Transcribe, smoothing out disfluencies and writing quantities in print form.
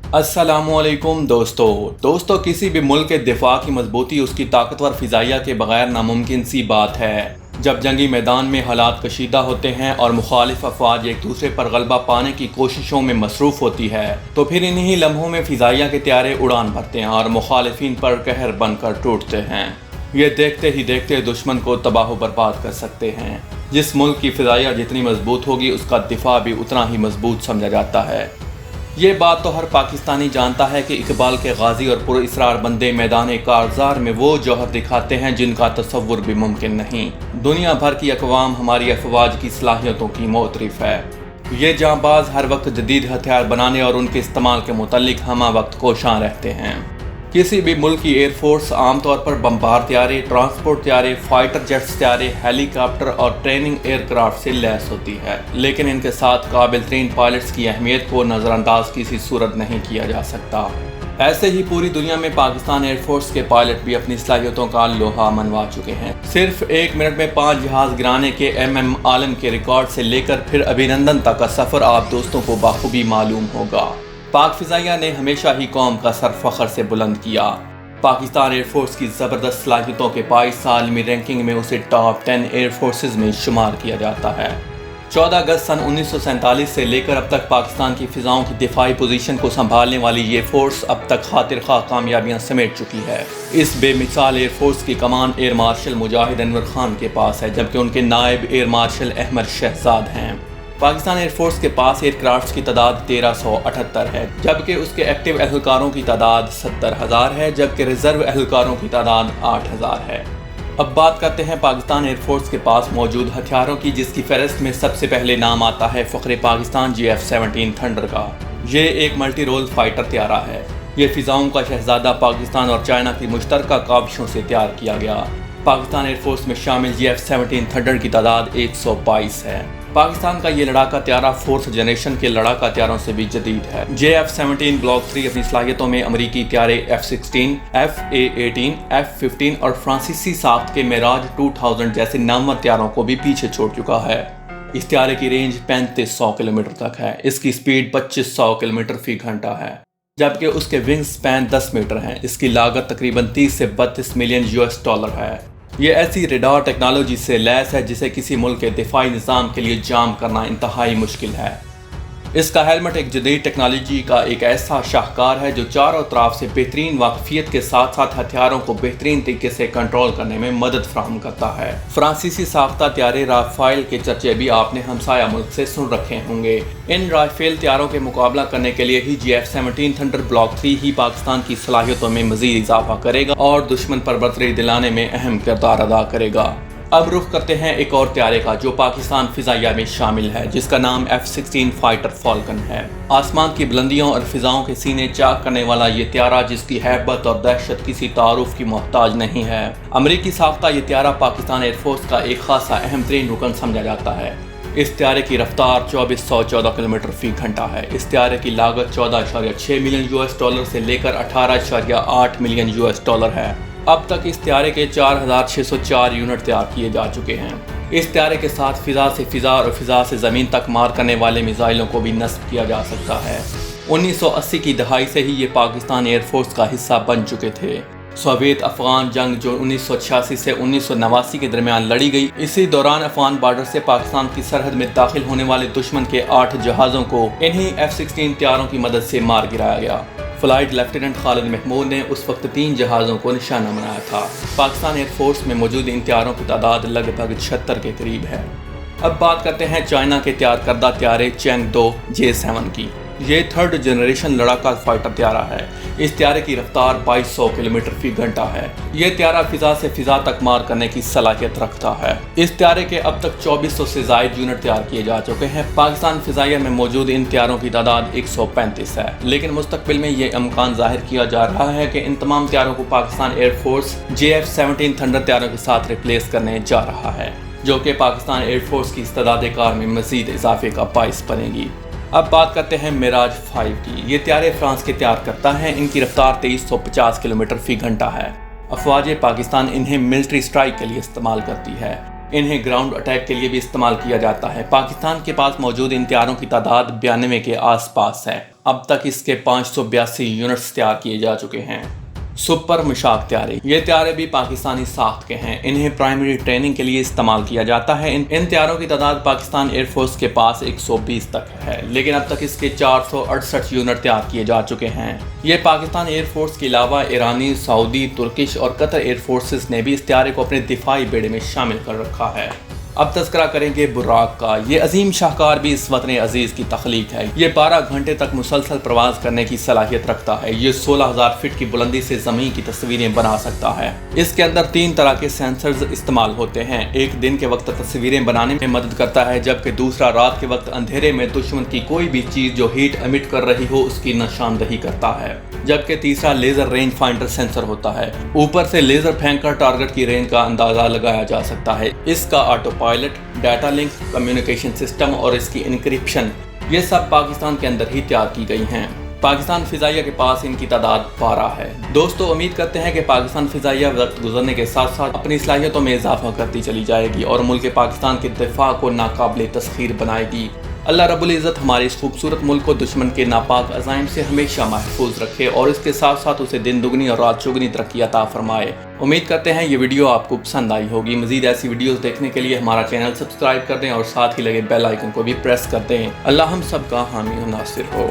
अस्सलामु अलैकुम दोस्तों किसी भी मुल्क के दिफा की मजबूती उसकी ताकतवर फ़िज़ाइया के बगैर नामुमकिन सी बात है। जब जंगी मैदान में हालात कशीदा होते हैं और मुखालिफ अफवाज एक दूसरे पर गलबा पाने की कोशिशों में मसरूफ़ होती है तो फिर इन्हीं लम्हों में फ़िज़ाइया के त्यारे उड़ान भरते हैं और मुखालिफिन पर कहर बनकर टूटते हैं। ये देखते ही देखते दुश्मन को तबाह बर्बाद कर सकते हैं। जिस मुल्क की फ़िज़ाइया जितनी मजबूत होगी उसका दिफा भी उतना ही मजबूत समझा जाता है। ये बात तो हर पाकिस्तानी जानता है कि इकबाल के गाजी और पुरइसरार बंदे मैदान कारज़ार में वो जौहर दिखाते हैं जिनका तसव्वुर भी मुमकिन नहीं। दुनिया भर की अक़वाम हमारी अफवाज की सलाहियतों की मोतरिफ है। ये जांबाज हर वक्त जदीद हथियार बनाने और उनके इस्तेमाल के मुतालिक हमा वक्त कोशां रहते हैं। किसी भी मुल्क की एयरफोर्स आमतौर पर बम्बार त्यारे, ट्रांसपोर्ट त्यारे, फाइटर जेट्स त्यारे, हेलीकॉप्टर और ट्रेनिंग एयरक्राफ्ट से लैस होती है, लेकिन इनके साथ काबिल तरीन पायलट्स की अहमियत को नज़रअंदाज किसी सूरत नहीं किया जा सकता। ऐसे ही पूरी दुनिया में पाकिस्तान एयरफोर्स के पायलट भी अपनी सलाहियतों का लोहा मनवा चुके हैं। सिर्फ 1 मिनट में 5 जहाज गिराने के MM आलम के रिकॉर्ड से लेकर फिर अभिनंदन तक का सफ़र आप दोस्तों को बाखूबी मालूम होगा। पाक फ़िज़ाइया ने हमेशा ही कौम का सर फ़ख्र से बुलंद किया। पाकिस्तान एयरफोर्स की ज़बरदस्त सलाहियतों के बाइस आलमी रैंकिंग में उसे टॉप 10 एयरफोर्सेस में शुमार किया जाता है। 14 अगस्त सन 1947 से लेकर अब तक पाकिस्तान की फ़िज़ाओं की दिफाई पोजीशन को संभालने वाली ये फोर्स अब तक खातिर खा कामयाबियाँ समेट चुकी है। इस बेमिसाल एयरफोर्स की कमान एयर मार्शल मुजाहिद अनवर खान के पास है, जबकि उनके नायब एयर मार्शल अहमद शहजाद हैं। पाकिस्तान एयरफोर्स के पास एयरक्राफ्ट की तादाद 1378 है, जबकि उसके एक्टिव एहलकारों की तादाद 70,000 है, जबकि रिजर्व एहलकारों की तादाद 8,000 है। अब बात करते हैं पाकिस्तान एयरफोर्स के पास मौजूद हथियारों की, जिसकी फहरिस्त में सबसे पहले नाम आता है फ़ख्र पाकिस्तान GF-17 थंडर का। ये एक मल्टी रोल फाइटर त्यारा है। ये फ़िज़ाओं का शहजादा पाकिस्तान और चाइना की मुश्तरका काविशों से तैयार किया गया। पाकिस्तान एयरफोर्स में शामिल GF-17 थंडर की तादाद 122 है। पाकिस्तान का ये लड़ाका त्यारा 4th जनरेशन के लड़ाका त्यारों से भी जदीद है। JF-17 ब्लॉक 3 अपनी सलाहियतों में अमरीकी त्यारे F-16, F/A-18, F-15 और फ्रांसीसी साख्त के मेराज 2000 जैसे नामवर त्यारों को भी पीछे छोड़ चुका है। इस त्यारे की रेंज 3500 किलोमीटर तक है। इसकी स्पीड 2500 किलोमीटर फी घंटा है, जबकि उसके विंग स्पैन 10 मीटर हैं। इसकी लागत तकरीबन 30 से 32 मिलियन US डॉलर है। ये ऐसी रेडार टेक्नोलॉजी से लैस है जिसे किसी मुल्क के दिफाई निज़ाम के लिए जाम करना इंतहाई मुश्किल है। इसका हेलमेट एक जदीद टेक्नोलॉजी का एक ऐसा शाहकार है जो चारों तरफ से बेहतरीन वाकफियत के साथ साथ हथियारों को बेहतरीन तरीके से कंट्रोल करने में मदद फराहम करता है। फ्रांसीसी साख्ता त्यारे राफेल के चर्चे भी आपने हमसाया मुल्क से सुन रखे होंगे। इन राफेल त्यारों के मुकाबला करने के लिए ही GF-17 थंडर ब्लॉक 3 ही पाकिस्तान की सलाहियतों में मजीद इजाफा करेगा और दुश्मन पर बरतरी दिलाने में अहम किरदार अदा करेगा। अब रुख करते हैं एक और त्यारे का जो पाकिस्तान फ़िज़ाइया में शामिल है, जिसका नाम F-16 फाइटर फाल्कन है। आसमान की बुलंदियों और फ़िज़ाओं के सीने चाक करने वाला ये त्यारा, जिसकी हैबत और दहशत किसी तारुफ की मोहताज नहीं है। अमरीकी साख्ता ये त्यारा पाकिस्तान एयरफोर्स का एक खासा अहम तरीन रुकन समझा जाता है। इस त्यारे की रफ्तार 2414 किलोमीटर फी घंटा है। इस त्यारे की लागत 14.6 मिलियन US से लेकर 18.8 मिलियन US है। अब तक इस त्यारे के 4604 यूनिट तैयार किए जा चुके हैं। इस त्यारे के साथ फ़िज़ा से फ़िज़ा और फ़िज़ा से ज़मीन तक मार करने वाले मिसाइलों को भी नस्ब किया जा सकता है। 1980 की दहाई से ही ये पाकिस्तान एयरफोर्स का हिस्सा बन चुके थे। सोवियत अफ़गान जंग जो 1986 से 1989 के दरमियान लड़ी गई, इसी दौरान अफ़गान बॉर्डर से पाकिस्तान की सरहद में दाखिल होने वाले दुश्मन के 8 जहाज़ों को इन्हीं F-16 त्यारों की मदद से मार गिराया गया। फ्लाइट लेफ्टिनेंट खालिद महमूद ने उस वक्त 3 जहाज़ों को निशाना बनाया था। पाकिस्तान एयरफोर्स में मौजूद इन त्यारों की तादाद लगभग 76 के करीब है। अब बात करते हैं चाइना के तैयार करदा त्यारे चैंग-2 J-7 की। ये 3rd जनरेशन लड़ाका फाइटर त्यारा है। इस त्यारे की रफ्तार 2200 किलोमीटर फी घंटा है। ये त्यारा फ़िज़ा से फ़िज़ा तक मार करने की सलाहियत रखता है। इस त्यारे के अब तक 2400 से ज़ायद यूनिट तैयार किए जा चुके हैं। पाकिस्तान फ़िज़ाइया में मौजूद इन त्यारों की तादाद 135 है, लेकिन मुस्तकबिल में ये इम्कान ज़ाहिर किया जा रहा है कि इन तमाम त्यारों को पाकिस्तान एयरफोर्स JF-17 थंडर त्यारों के साथ रिप्लेस करने जा रहा है, जो कि पाकिस्तान एयरफोर्स की इस्तेदाद कार में मज़ीद इजाफे का बाइस बनेगी। अब बात करते हैं मिराज 5 की। ये त्यारे फ्रांस के तैयार करता है। इनकी रफ्तार 2350 किलोमीटर फी घंटा है। अफवाज पाकिस्तान इन्हें मिलिट्री स्ट्राइक के लिए इस्तेमाल करती है। انہیں گراؤنڈ اٹیک کے لیے بھی استعمال کیا جاتا ہے۔ پاکستان کے پاس موجود ان طیاروں کی تعداد 92 کے آس پاس ہے۔ اب تک اس کے 582 یونٹس تیار کیے جا چکے ہیں۔ سپر مشاق طیارے، یہ طیارے بھی پاکستانی ساخت کے ہیں۔ انہیں پرائمری ٹریننگ کے لیے استعمال کیا جاتا ہے۔ ان طیاروں کی تعداد پاکستان ایئر فورس کے پاس 120 تک ہے، لیکن اب تک اس کے 468 یونٹ تیار کیے جا چکے ہیں۔ یہ پاکستان ایئر فورس کے علاوہ ایرانی، سعودی، ترکش اور قطر ایئر فورسز نے بھی اس طیارے کو اپنے دفاعی بیڑے میں شامل کر رکھا ہے۔ اب تذکرہ کریں گے براق کا۔ یہ عظیم شاہکار بھی اس وطن عزیز کی تخلیق ہے۔ یہ 12 گھنٹے تک مسلسل پرواز کرنے کی صلاحیت رکھتا ہے۔ یہ 16,000 فٹ کی بلندی سے زمین کی تصویریں بنا سکتا ہے۔ اس کے اندر 3 طرح کے سینسرز استعمال ہوتے ہیں۔ ایک دن کے وقت تصویریں بنانے میں مدد کرتا ہے، جبکہ دوسرا رات کے وقت اندھیرے میں دشمن کی کوئی بھی چیز جو ہیٹ ایمٹ کر رہی ہو اس کی نشاندہی کرتا ہے، جبکہ تیسرا لیزر رینج فائنڈر سینسر ہوتا ہے۔ اوپر سے لیزر پھینک کر ٹارگٹ کی رینج کا اندازہ لگایا جا سکتا ہے۔ اس کا auto pilot, data link, communication system اور اس کی انکرپشن، یہ سب پاکستان کے اندر ہی تیار کی گئی ہیں۔ پاکستان فضائیہ کے پاس ان کی تعداد 12 ہے۔ دوستو، امید کرتے ہیں کہ پاکستان فضائیہ وقت گزرنے کے ساتھ ساتھ اپنی صلاحیتوں میں اضافہ کرتی چلی جائے گی اور ملک پاکستان کے دفاع کو ناقابل تسخیر بنائے گی۔ اللہ رب العزت ہمارے اس خوبصورت ملک کو دشمن کے ناپاک عزائم سے ہمیشہ محفوظ رکھے اور اس کے ساتھ ساتھ اسے دن دگنی اور رات چگنی ترقی عطا فرمائے۔ امید کرتے ہیں یہ ویڈیو آپ کو پسند آئی ہوگی۔ مزید ایسی ویڈیوز دیکھنے کے لیے ہمارا چینل سبسکرائب کر دیں اور ساتھ ہی لگے بیل آئیکن کو بھی پریس کر دیں۔ اللہ ہم سب کا حامی و ناصر ہو۔